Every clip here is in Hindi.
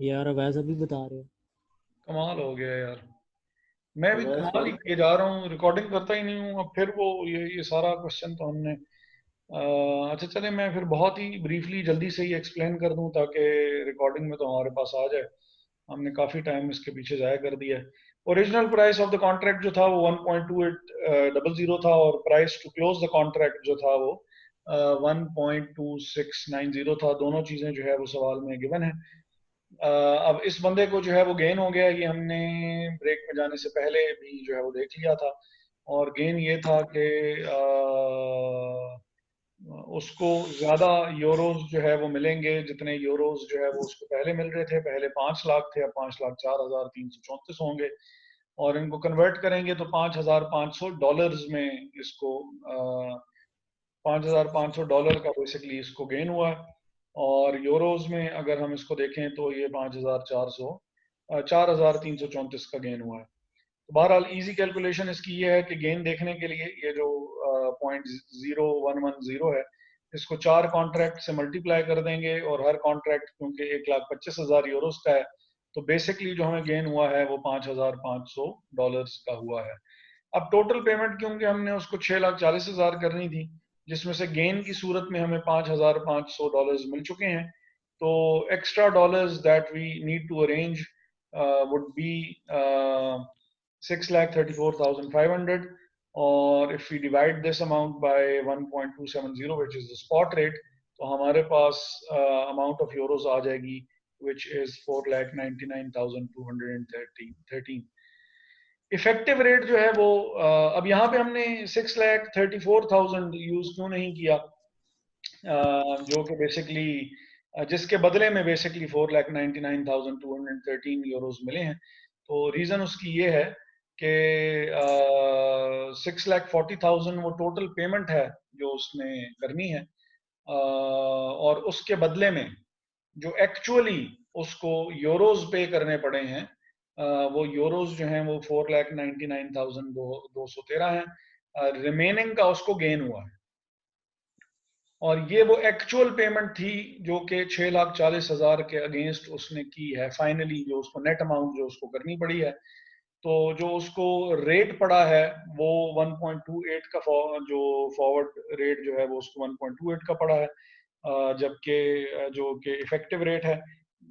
यार अवैस अभी बता रहे हो। कमाल हो गया यार। मैं भी अवैस कमाल ही कौन? किए जा रहा हूँ, रिकॉर्डिंग करता ही नहीं हूँ। अब फिर वो ये सारा क्वेश्चन तो हमने अच्छा चले, मैं फिर बहुत ही ब्रीफली जल्दी से ही एक्सप्लेन कर दूं ताकि रिकॉर्डिंग में तो हमारे पास आ जाए। हमने काफ़ी टाइम इसके पीछे ज़ाया कर दिया है। Original price of the contract जो था वो 1.2800 था, और price to close the contract जो था वो 1.2690 था। दोनों चीज़ें जो है वो सवाल में गिवन है। अब इस बंदे को जो है वो गेन हो गया, ये हमने ब्रेक में जाने से पहले भी जो है वो देख लिया था। और गेन ये था कि उसको ज्यादा यूरोज जो है वो मिलेंगे, जितने यूरोज जो है वो उसको पहले मिल रहे थे। पहले 5 लाख थे, अब 5,04,334 होंगे। और इनको कन्वर्ट करेंगे तो $5,500 में इसको $5,500 का बेसिकली इसको गेन हुआ है। और यूरोज में अगर हम इसको देखें तो ये 4,334 का गेन हुआ है। तो बहरहाल इजी कैलकुलेशन इसकी ये है कि गेन देखने के लिए ये जो 0.0110 है, इसको 4 कॉन्ट्रैक्ट से मल्टीप्लाई कर देंगे। और हर कॉन्ट्रैक्ट क्योंकि 1,25,000 यूरोस का है, तो बेसिकली जो हमें गेन हुआ है वो $5,500 का हुआ है। अब टोटल पेमेंट क्योंकि हमने उसको 6,40,000 करनी थी, जिसमें से गेन की सूरत में हमें $5,500 मिल चुके हैं। तो extra dollars that we need to arrange would be 6,34,500, और if we divide this amount by 1.270 which is the spot rate, तो हमारे पास amount of euros आ जाएगी which is 4,99,213। इफेक्टिव रेट जो है वो अब यहाँ पे हमने 6,34,000 यूज क्यों नहीं किया, जो कि बेसिकली जिसके बदले में बेसिकली 4,99,213 यूरोज मिले हैं। तो रीज़न उसकी ये है कि 6,40,000 वो टोटल पेमेंट है जो उसने करनी है, और उसके बदले में जो एक्चुअली उसको यूरोज पे करने पड़े हैं, वो यूरोज जो हैं वो 4,99,213 है। रिमेनिंग का उसको गेन हुआ है। और ये वो एक्चुअल पेमेंट थी जो कि 6,40,000 के अगेंस्ट उसने की है फाइनली, जो उसको नेट अमाउंट जो उसको करनी पड़ी है। तो जो उसको रेट पड़ा है वो 1.28 का जो फॉरवर्ड रेट जो है वो उसको 1.28 का पड़ा है, जबकि जो कि इफेक्टिव रेट है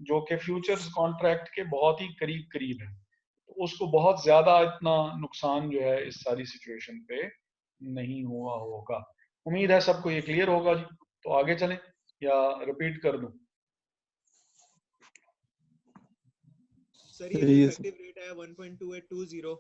जो कि फ्यूचर्स कॉन्ट्रैक्ट के बहुत ही करीब करीब है। तो उसको बहुत ज्यादा इतना नुकसान जो है इस सारी सिचुएशन पे नहीं हुआ होगा। उम्मीद है सबको ये क्लियर होगा जी। तो आगे चलें या रिपीट कर दूं? सर ये जो सही है सर। इफेक्टिव रेट है 1.2820,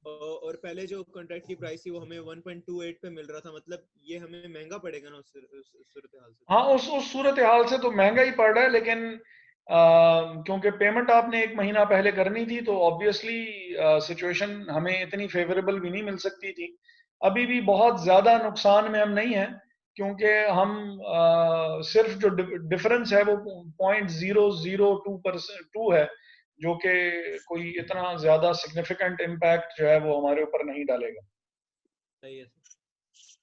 और पहले जो कॉन्ट्रैक्ट की प्राइस थी वो हमें 1.28 पे मिल रहा था, मतलब ये हमें महंगा पड़ेगा ना उस सूरत हाल से तो। हाँ, उस सूरत हाल से तो महंगा ही पड़ रहा है, लेकिन क्योंकि पेमेंट आपने 1 महीना पहले करनी थी तो ऑब्वियसली सिचुएशन हमें इतनी फेवरेबल भी नहीं मिल सकती थी। अभी भी बहुत ज्यादा नुकसान में हम नहीं है, क्योंकि हम सिर्फ जो डिफरेंस है वो 0.002% है, जो कि कोई इतना ज्यादा सिग्निफिकेंट इम्पैक्ट जो है वो हमारे ऊपर नहीं डालेगा। सही है सर।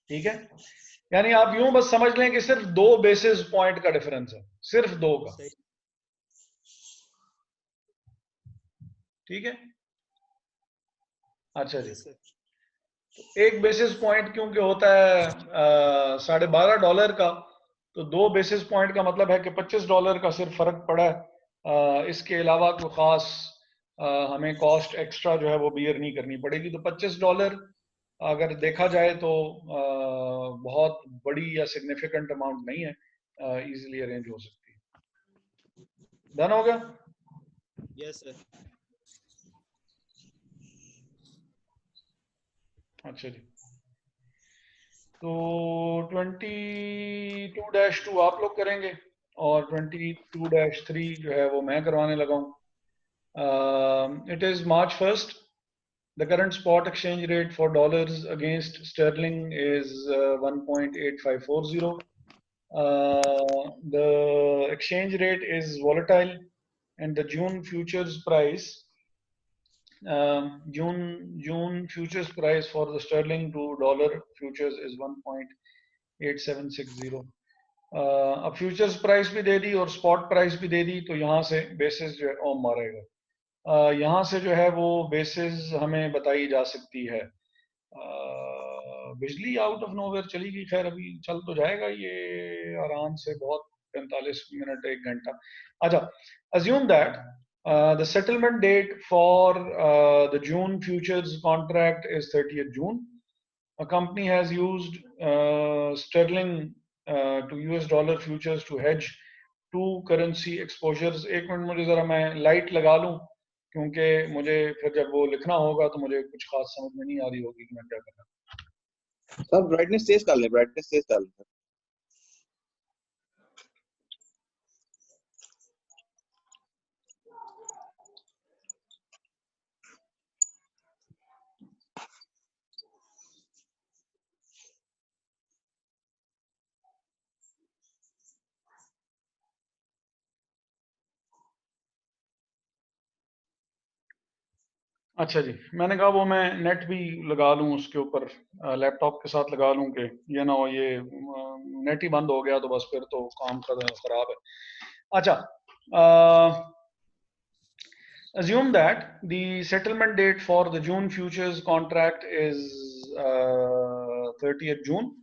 ठीक है, यानी आप यूं बस समझ लें कि सिर्फ 2 बेसिस पॉइंट का डिफरेंस है, सिर्फ 2 का। सही। ठीक है, अच्छा जी। Yes sir. एक बेसिस पॉइंट क्योंकि होता है $12.5 का, तो 2 बेसिस पॉइंट का मतलब है कि $25 का सिर्फ फर्क पड़ा है। इसके अलावा कोई खास हमें कॉस्ट एक्स्ट्रा जो है वो बियर नहीं करनी पड़ेगी। तो $25 अगर देखा जाए तो बहुत बड़ी या सिग्निफिकेंट अमाउंट नहीं है, इजीली अरेंज हो सकती है। डन हो गया? Yes sir. अच्छा जी। तो 22-2 आप लोग करेंगे, और 22-3 जो है वो मैं करवाने लगा हूँ। It is March 1st. The current spot exchange rate for dollars against sterling is 1.8540. The exchange rate is volatile, and the June futures price, June futures price for the sterling to dollar futures is 1.8760. अब फ्यूचर्स प्राइस भी दे दी और स्पॉट प्राइस भी दे दी, तो यहाँ से बेसिस जो है ओ मारेगा। यहाँ से जो है वो बेसिस हमें बताई जा सकती है। बिजली आउट ऑफ नोवेयर चली गई, खैर अभी चल तो जाएगा ये आराम से, बहुत 45 मिनट 1 घंटा। अच्छा, assume that the settlement date for the June futures contract is 30th June. A company has used sterling to US dollar futures to hedge two currency exposures. एक मिनट, मुझे जरा मैं लाइट लगा लूं, क्योंकि मुझे फिर जब वो लिखना होगा तो मुझे कुछ खास समझ में नहीं आ रही होगी कि मैं क्या कर रहा हूं। सर ब्राइटनेस तेज कर ले, ब्राइटनेस तेज कर ले। अच्छा जी, मैंने कहा वो मैं नेट भी लगा लूं उसके ऊपर, लैपटॉप के साथ लगा लूं कि ये ना हो ये नेट ही बंद हो गया तो बस फिर तो काम खराब है। अच्छा, assume that the settlement date for the June futures contract is 30th June.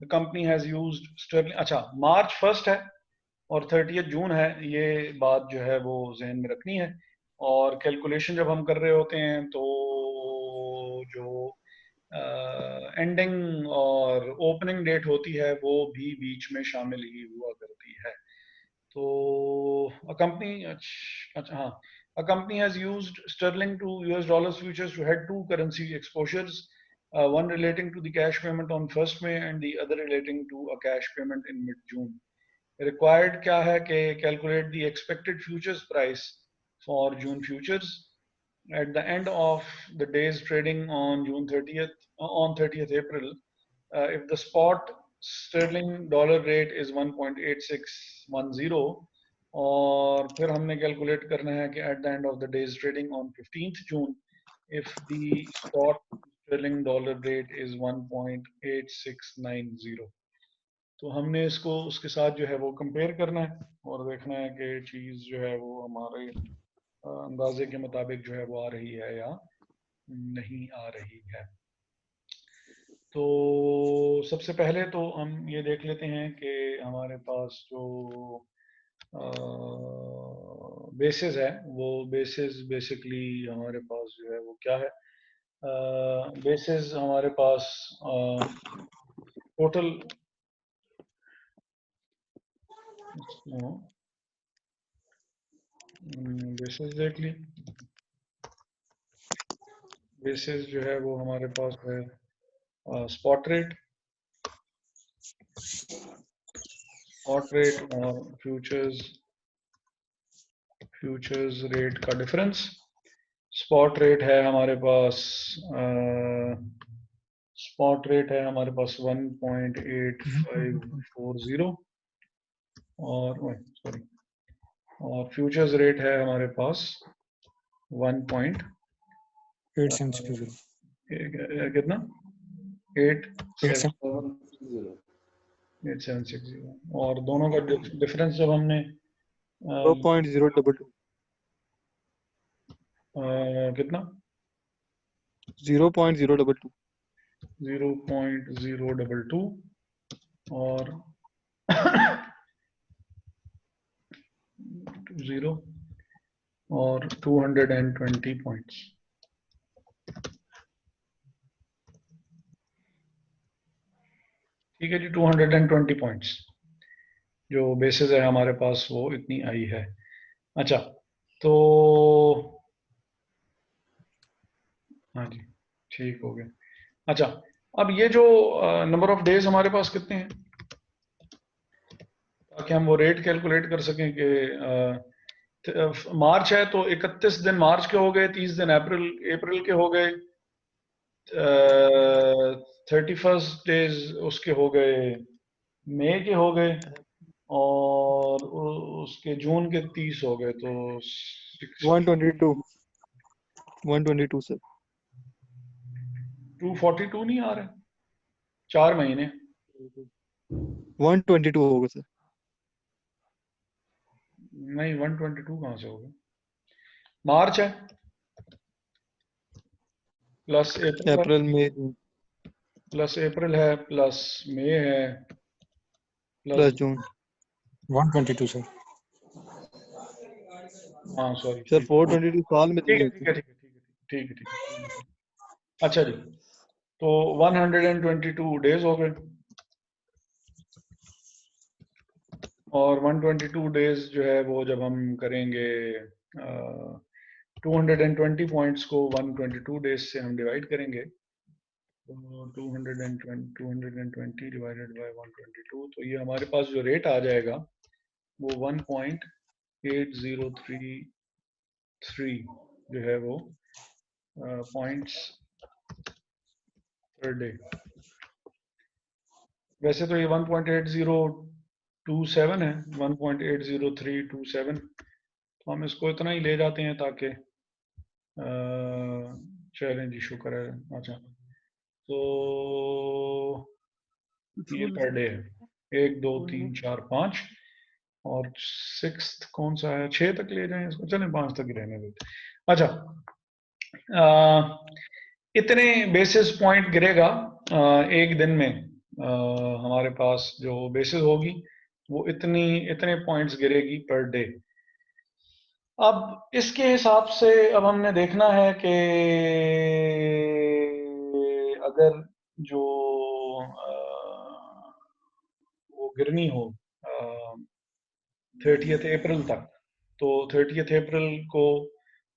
The company has used sterling, अच्छा March 1st है और 30th जून है, ये बात जो है वो जहन में रखनी है। और कैलकुलेशन जब हम कर रहे होते हैं तो जो एंडिंग और ओपनिंग डेट होती है वो भी बीच में शामिल ही हुआ करती है। तो a company, अच्छा हाँ, a company has used sterling to US dollars futures to hedge two currency exposures, one relating to the cash payment on 1st May and the other relating to a cash payment in mid-June. Required क्या है कि calculate the expected futures price for June futures at the end of the day's trading on June 30th, on 30th April. If the spot sterling dollar rate is 1.8610, और फिर हमने कैलकुलेट करना है कि at the end of the day's trading on 15th June, if the spot sterling dollar rate is 1.8690, तो हमने इसको उसके साथ जो है वो कंपेयर करना है और देखना है कि चीज़ जो है वो हमारे अंदाजे के मुताबिक जो है वो आ रही है या नहीं आ रही है। तो सबसे पहले तो हम ये देख लेते हैं कि हमारे पास जो बेसिस है वो बेसिस बेसिकली हमारे पास जो है वो क्या है। बेसिस हमारे पास टोटल बेसिस देख ली, बेसिस जो है वो हमारे पास है स्पॉट रेट और फ्यूचर्स रेट का डिफरेंस। स्पॉट रेट है हमारे पास 1.8540 और फ्यूचर्स रेट है हमारे पास 1.860 कितना 8760 और दोनों का डिफरेंस जब हमने 0.022 कितना 0.022 और 0 और 220 पॉइंट्स। ठीक है जी, 220 पॉइंट्स जो बेसिस है हमारे पास वो इतनी आई है। अच्छा, तो हाँ जी ठीक हो गया। अच्छा, अब ये जो नंबर ऑफ डेज हमारे पास कितने हैं ताकि हम वो रेट कैलकुलेट कर सकें कि मार्च है तो 31 दिन मार्च के हो गए, 30 दिन अप्रैल के हो गए, 31 डेज उसके हो गए मई के हो गए और उसके जून के 30 हो गए, तो 122 सर। 242 नहीं आ रहे 4 महीने 122 होगा सर। नहीं 122 कहाँ से होगा? मार्च है प्लस अप्रैल अप्रैल मई प्लस अप्रैल है प्लस मई है प्लस प्लस जून 122 सर। हाँ सॉरी सर 422 साल में दिन ठीक है होते ठीक है ठीक है ठीक है ठीक है। अच्छा जी, तो 122 डेज हो गए और 122 डेज जो है वो जब हम करेंगे 220 पॉइंट्स को 122 डेज से हम डिवाइड करेंगे तो 220 डिवाइडेड बाय 122, तो ये हमारे पास जो रेट आ जाएगा वो 1.8033 जो है वो पॉइंट्स पर डे। वैसे तो ये 1.8027 है, 1.80327, तो हम इसको इतना ही ले जाते हैं ताकि चैलेंज इशू करे। अच्छा, तो ये पर डे है 1 2 3 4 5 और 6th कौन सा है? 6 तक ले जाएं इसको, चलें 5 तक ही रहने देते। अच्छा, इतने बेसिस पॉइंट गिरेगा एक दिन में, हमारे पास जो बेसिस होगी वो इतने पॉइंट्स गिरेगी पर डे। अब इसके हिसाब से अब हमने देखना है कि अगर जो वो गिरनी हो 30th अप्रैल तक, तो 30th अप्रैल को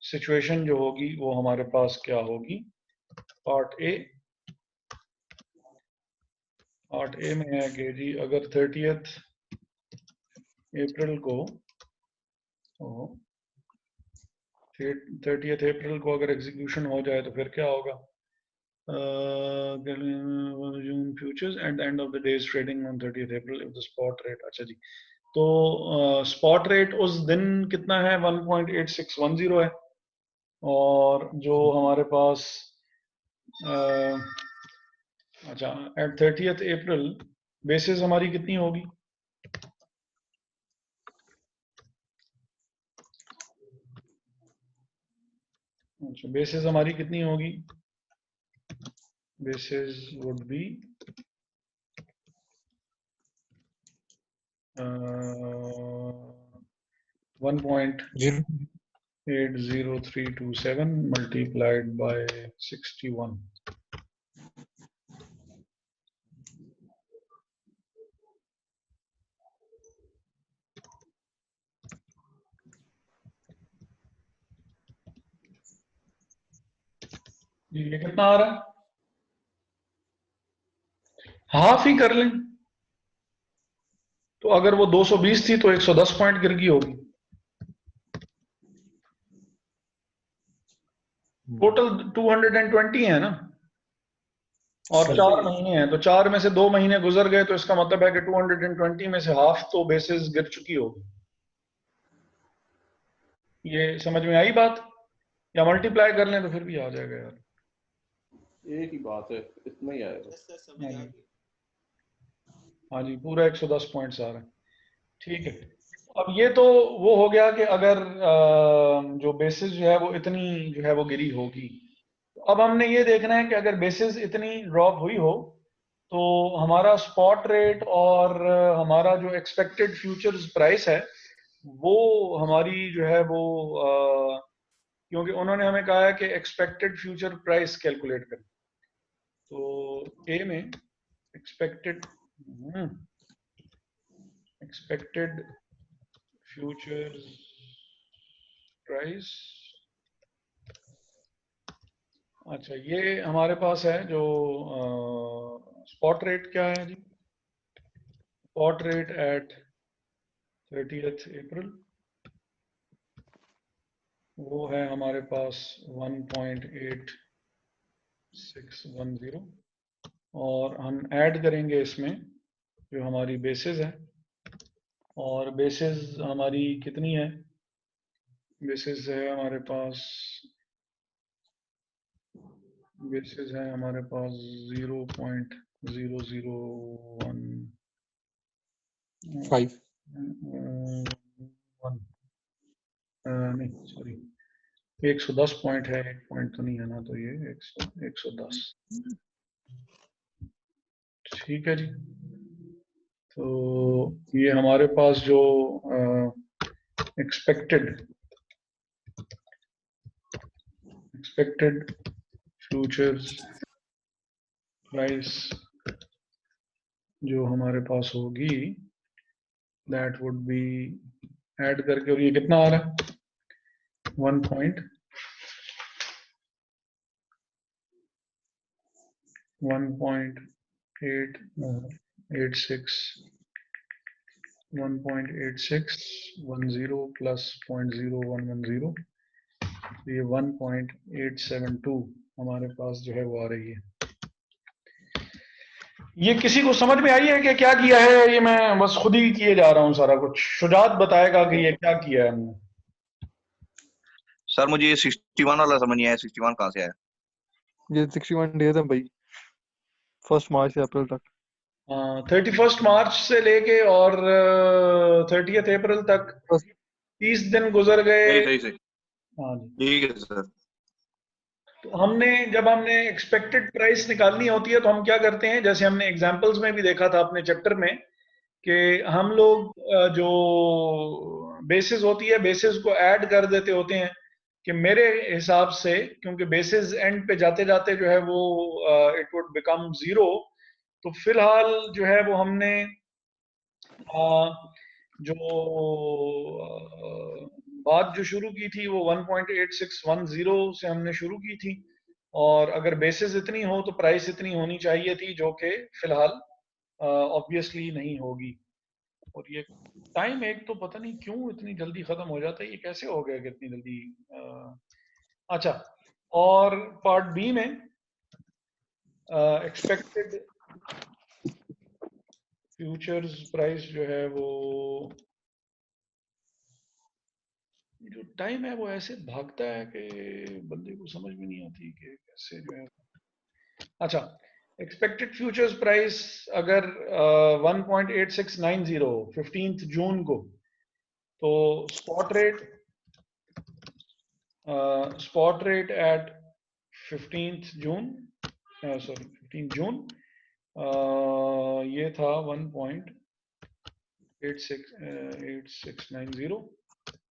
सिचुएशन जो होगी वो हमारे पास क्या होगी? पार्ट ए में है कि जी अगर 30th अप्रैल को 30th अप्रैल को अगर एग्जीक्यूशन हो जाए तो फिर क्या होगा? June futures at the end of the day's trading on 30th April if the spot rate, अच्छा जी, तो स्पॉट रेट उस दिन कितना है? 1.8610 है, और जो हमारे पास अच्छा एट 30th अप्रैल बेसिस हमारी कितनी होगी? अच्छा, बेसिस हमारी कितनी होगी? Basis would be 1.80327 multiplied by 61. ये कितना आ रहा है? हाफ ही कर लें, तो अगर वो 220 थी तो 110 पॉइंट गिर गई होगी। टोटल 220 है ना, और 4 महीने हैं, तो 4 में से 2 महीने गुजर गए, तो इसका मतलब है कि 220 में से हाफ तो बेसिस गिर चुकी होगी। ये समझ में आई बात? या मल्टीप्लाई कर लें तो फिर भी आ जाएगा यार। एक ही बात है, इतना ही आएगा। समझ आ गई। हाँ जी, पूरा 110 पॉइंट्स आ रहे हैं, ठीक है। अब ये तो वो हो गया कि अगर जो बेसिस जो है वो इतनी जो है वो गिरी होगी। अब हमने ये देखना है कि अगर बेसिस इतनी ड्रॉप हुई हो तो हमारा स्पॉट रेट और हमारा जो एक्सपेक्टेड फ्यूचर्स प्राइस है वो हमारी जो है वो क्योंकि उन्होंने हमें कहा है कि एक्सपेक्टेड फ्यूचर प्राइस कैलकुलेट करें, तो ए में एक्सपेक्टेड फ्यूचर्स प्राइस। अच्छा, ये हमारे पास है जो स्पॉट रेट क्या है जी? स्पॉट रेट एट 30th अप्रैल वो है हमारे पास 1.8610, और हम ऐड करेंगे इसमें जो हमारी बेसिस है, और बेसिस हमारी कितनी है? बेसिस है हमारे पास 0.0015 नहीं सॉरी 110 पॉइंट है, एक पॉइंट तो नहीं है ना, तो ये 110। ठीक है जी। तो ये हमारे पास जो एक्सपेक्टेड फ्यूचर्स प्राइस जो हमारे पास होगी दैट वुड बी ऐड करके, और ये कितना आ रहा है 1.86 1.8610 प्लस 0.0110, ये 1.872 हमारे पास जो है वो आ रही है। ये किसी को समझ में आई है कि क्या किया है? ये मैं बस खुद ही किए जा रहा हूँ सारा कुछ। शुजात बताएगा कि ये क्या किया है हमने। सर मुझे ये 61 वाला समझ नहीं आया, 61 कहाँ से आया? ये 61 डेज है भाई, 1 मार्च से अप्रैल तक। 31 मार्च से लेके और 30 अप्रैल तक बस 30 दिन गुजर गए। सही सही। हाँ जी। ठीक है सर। तो जब हमने एक्सपेक्टेड प्राइस निकालनी होती है तो हम क्या करते हैं, जैसे हमने एग्जांपल्स में भी देखा था अपने चैप्टर में, कि हम लोग जो बेसिस होती है बेसिस को ऐड कर देते होते हैं कि मेरे हिसाब से, क्योंकि बेसिस एंड पे जाते जाते जो है वो इट वुड बिकम 0। तो फिलहाल जो है वो हमने जो बात जो शुरू की थी वो 1.8610 से हमने शुरू की थी, और अगर बेसिस इतनी हो तो प्राइस इतनी होनी चाहिए थी, जो कि फिलहाल ऑब्वियसली नहीं होगी। और ये टाइम एक तो पता नहीं क्यों इतनी जल्दी खत्म हो जाता है, ये कैसे हो गया कि इतनी जल्दी। अच्छा, और पार्ट बी में एक्सपेक्टेड फ्यूचर्स प्राइस जो है वो, जो टाइम है वो ऐसे भागता है कि बंदे को समझ में नहीं आती कि कैसे जो है। अच्छा, एक्सपेक्टेड फ्यूचर्स प्राइस अगर 1.8690 15 जून को, तो spot rate at 15 June, sorry 15 जून, ये था 1.8690,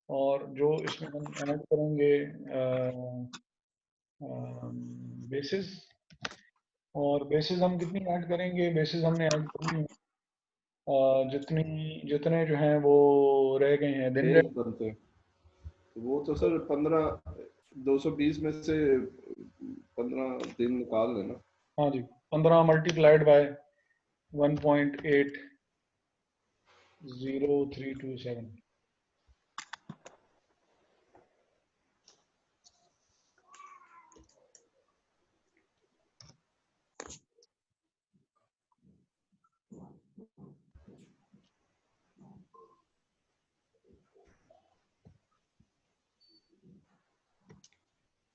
और जो इसमें हम ऐड करेंगे बेसिस, और बेसिस हम कितनी ऐड करेंगे, बेसिस हमने ऐड करनी है जितने जो हैं वो रह गए हैं दिन। डेज बनते हैं वो तो सर 220 में से 15 दिन निकाल लेना। हाँ जी, 15 मल्टीप्लाइड बाय 1.80327।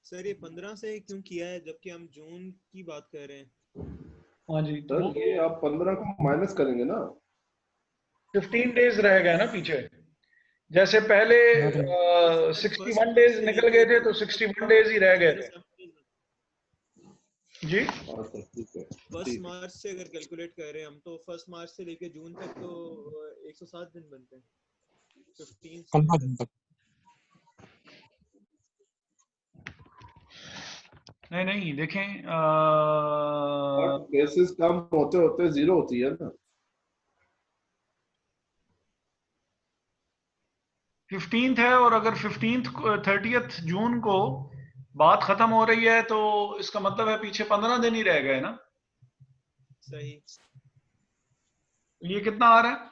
सर ये 15 से क्यों किया है जबकि हम जून की बात कर रहे हैं? हाँ जी, तो सर ये आप 15 को माइनस करेंगे ना, 15 डेज रह गए ना पीछे। जैसे पहले 61 डेज निकल गए थे तो 61 डेज ही रह गए थे जी। अच्छा ठीक है। 1 मार्च से अगर कैलकुलेट कर रहे हैं हम, तो 1 मार्च से लेके जून तक तो 107 दिन बनते हैं, 15 से 15 दिन तक। नहीं देखें, बेसिस कम होते होते 0 होती है ना। 15th है, और अगर 30th जून को बात खत्म हो रही है तो इसका मतलब है पीछे 15 दिन ही रह गए ना। सही। ये कितना आ रहा है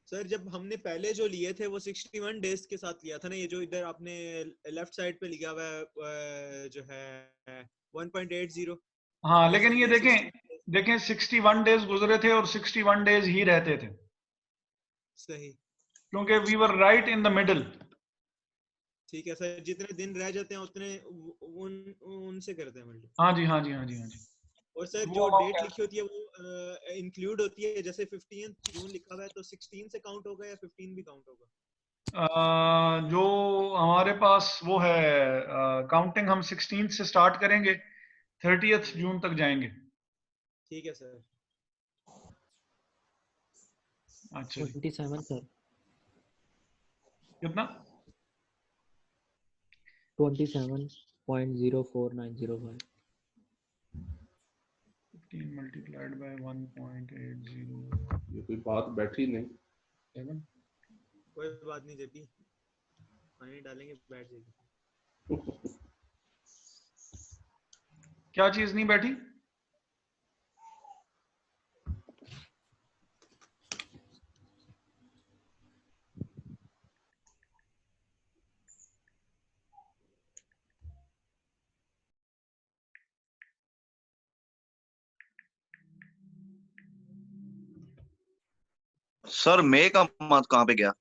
सर जब हमने पहले जो लिए थे वो 61 डेज के साथ लिया था ना, ये जो इधर आपने लेफ्ट साइड पे लिखा हुआ है जो है 1.80। हाँ, लेकिन ये देखें 61 डेज गुजरे थे और 61 डेज ही रहते थे। सही, क्योंकि we were right in the middle. ठीक है सर, जितने दिन रह जाते हैं उतने उनसे करते हैं मल्टी। हाँ जी। और सर वो जो हम डेट लिखी होती है वो इंक्लूड होती है, जैसे 15 जून लिखा हुआ है तो 16 से काउंट होगा या 15 भी काउंट होगा? जो हमारे पास वो है काउंटिंग, हम 16 से स्टार्ट करेंगे, 30th जून तक जाएंगे। ठीक है सर। अच्छा जी, 27 सर, कितना? 27.049005। 15 मल्टीप्लाइड बाय 1.807। ये कोई बात बैठी नहीं। कोई बात नहीं जेपी, पानी डालेंगे बैठ जाएगी। क्या चीज नहीं बैठी? सर मई का मंथ कहाँ पे गया?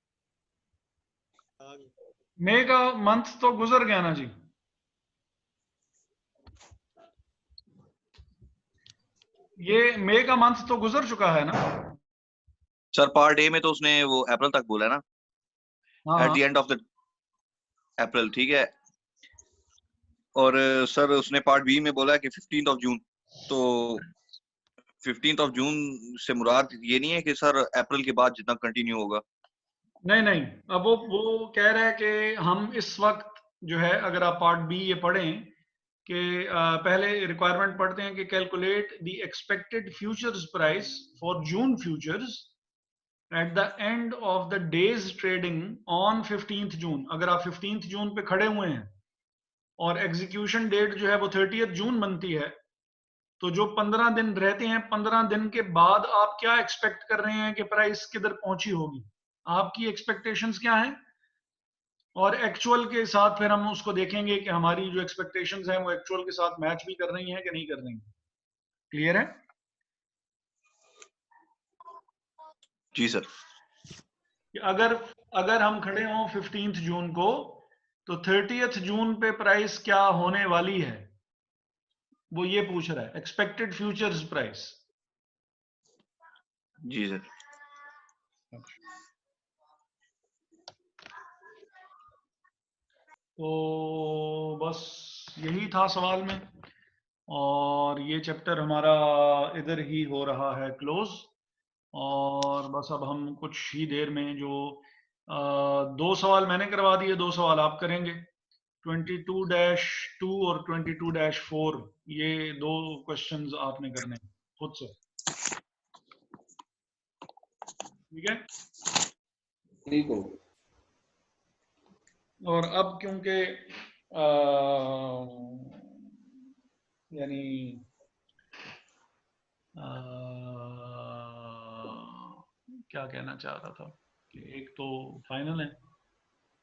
मई का मंथ तो गुजर गया ना जी। ये मई का मंथ तो गुजर चुका है ना। सर पार्ट ए में तो उसने वो अप्रैल तक बोला है ना, हाँ एट हाँ, the end of the April, ठीक है। और सर उसने पार्ट बी में बोला है कि 15th ऑफ जून। तो 15th ऑफ जून से मुराद ये नहीं है कि सर अप्रैल के बाद जितना कंटिन्यू होगा। नहीं नहीं, अब वो कह रहा है कि हम इस वक्त जो है, अगर आप पार्ट बी ये पढ़ें कि पहले रिक्वायरमेंट पढ़ते हैं कि calculate the expected futures price for June futures at the end of the days trading on 15th जून। अगर आप 15th जून पे खड़े हुए हैं और एग्जीक्यूशन डेट जो है वो 30th जून बनती है, तो जो 15 दिन रहते हैं, 15 दिन के बाद आप क्या एक्सपेक्ट कर रहे हैं कि प्राइस किधर पहुंची होगी, आपकी एक्सपेक्टेशंस क्या हैं, और एक्चुअल के साथ फिर हम उसको देखेंगे कि हमारी जो एक्सपेक्टेशंस हैं वो एक्चुअल के साथ मैच भी कर रही हैं कि नहीं कर रही। क्लियर है? जी सर। कि अगर हम खड़े हों 15th जून को, तो 30th जून पे प्राइस क्या होने वाली है, वो ये पूछ रहा है, एक्सपेक्टेड फ्यूचर्स प्राइस। जी सर। तो बस यही था सवाल में, और ये चैप्टर हमारा इधर ही हो रहा है क्लोज। और बस अब हम कुछ ही देर में जो 2 सवाल मैंने करवा दिए, 2 सवाल आप करेंगे, 22-2 और 22-4, ये 2 क्वेश्चंस आपने करने हैं खुद से। ठीक है? ठीक हो। और अब क्योंकि यानी क्या कहना चाह रहा था कि एक तो फाइनल है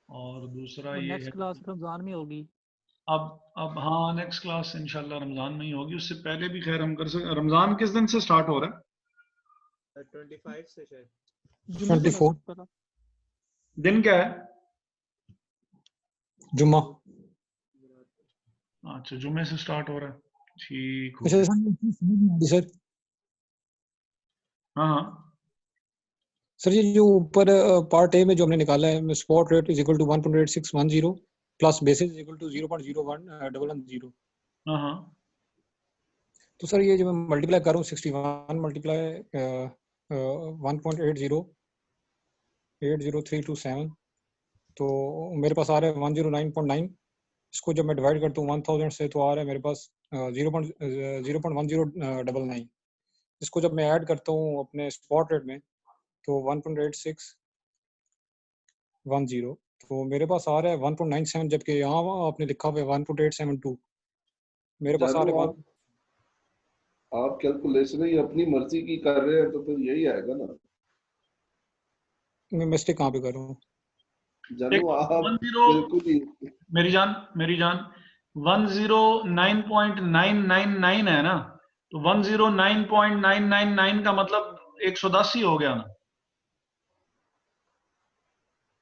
और दूसरा ये नेक्स्ट है, क्लास रमजान में होगी। अब हाँ नेक्स्ट क्लास इंशाल्लाह रमजान में ही होगी, उससे पहले भी खैर हम कर सकते। रमजान किस दिन से स्टार्ट हो रहा है? 25 से शायद। जुम्मे को 24 पता। दिन क्या है? जुम्मा। अच्छा, जुम्मे से स्टार्ट हो रहा है, ठीक हो अच्छा गया। सर, ये चीज़ समझ नहीं आ रही सर। हाँ हाँ, सर ये जो ऊपर पार्ट ए में जो हमने निकाला है, spot rate is equal to 1.8610 plus basis is equal to 0.0110। हाँ हाँ, तो सर ये जो मैं मल्टीप्लाई करूँ 61 मल्टीप्लाई 1.8032 तो मेरे पास आ रहा है 109.9। इसको जब मैं डिवाइड करता हूँ 1000 से तो आ रहा है मेरे पास 0.1099। इसको जब मैं ऐड करता हूँ अपने स्पॉट रेट में तो 1.8610, तो मेरे पास आ रहा है 1.97, जबकि यहाँ आपने लिखा हुआ है 1.872। मेरे पास आ जानू रहा है आप कैलकुलेशन ही अपनी मर्जी की कर रहे हैं तो फिर यही आएगा ना। मैं मिस्टेक कहाँ पे कर रहा हूँ? जानू आप 10 बिल्कुल ही मेरी जान 109.999 है ना, तो 109.999 का मतलब 110 ही हो गया ना।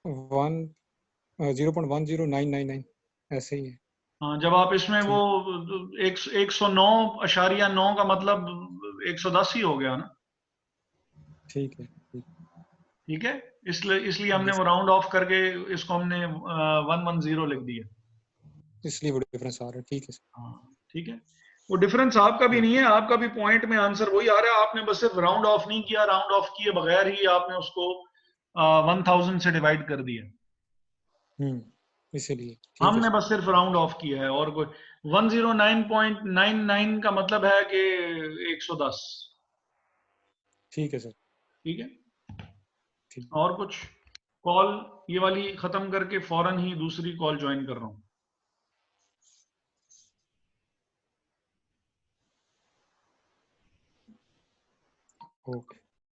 0.10999 ऐसे ही है। हाँ, जब आप इसमें वो 109.9 का मतलब 110 ही हो गया ना। ठीक है, ठीक। ठीक है, इसलिए हमने वो राउंड ऑफ करके इसको हमने 110 लिख दिया। इसलिए वो डिफरेंस आ रहा है, ठीक है सर। हाँ ठीक है, वो डिफरेंस आपका भी नहीं है, आपका भी पॉइंट में आंसर वही आ रहा है, आपने बस सिर्फ राउंड ऑफ नहीं किया, राउंड ऑफ किए बगैर ही आपने उसको 1000 से डिवाइड कर दिया। इसीलिए ठीक है हमने सर। बस सिर्फ राउंड ऑफ किया है, और कोई 109.99 का मतलब है कि 110। ठीक है सर। ठीक है, ठीक। और कुछ? कॉल ये वाली खत्म करके फौरन ही दूसरी कॉल ज्वाइन कर रहा हूं। ओके।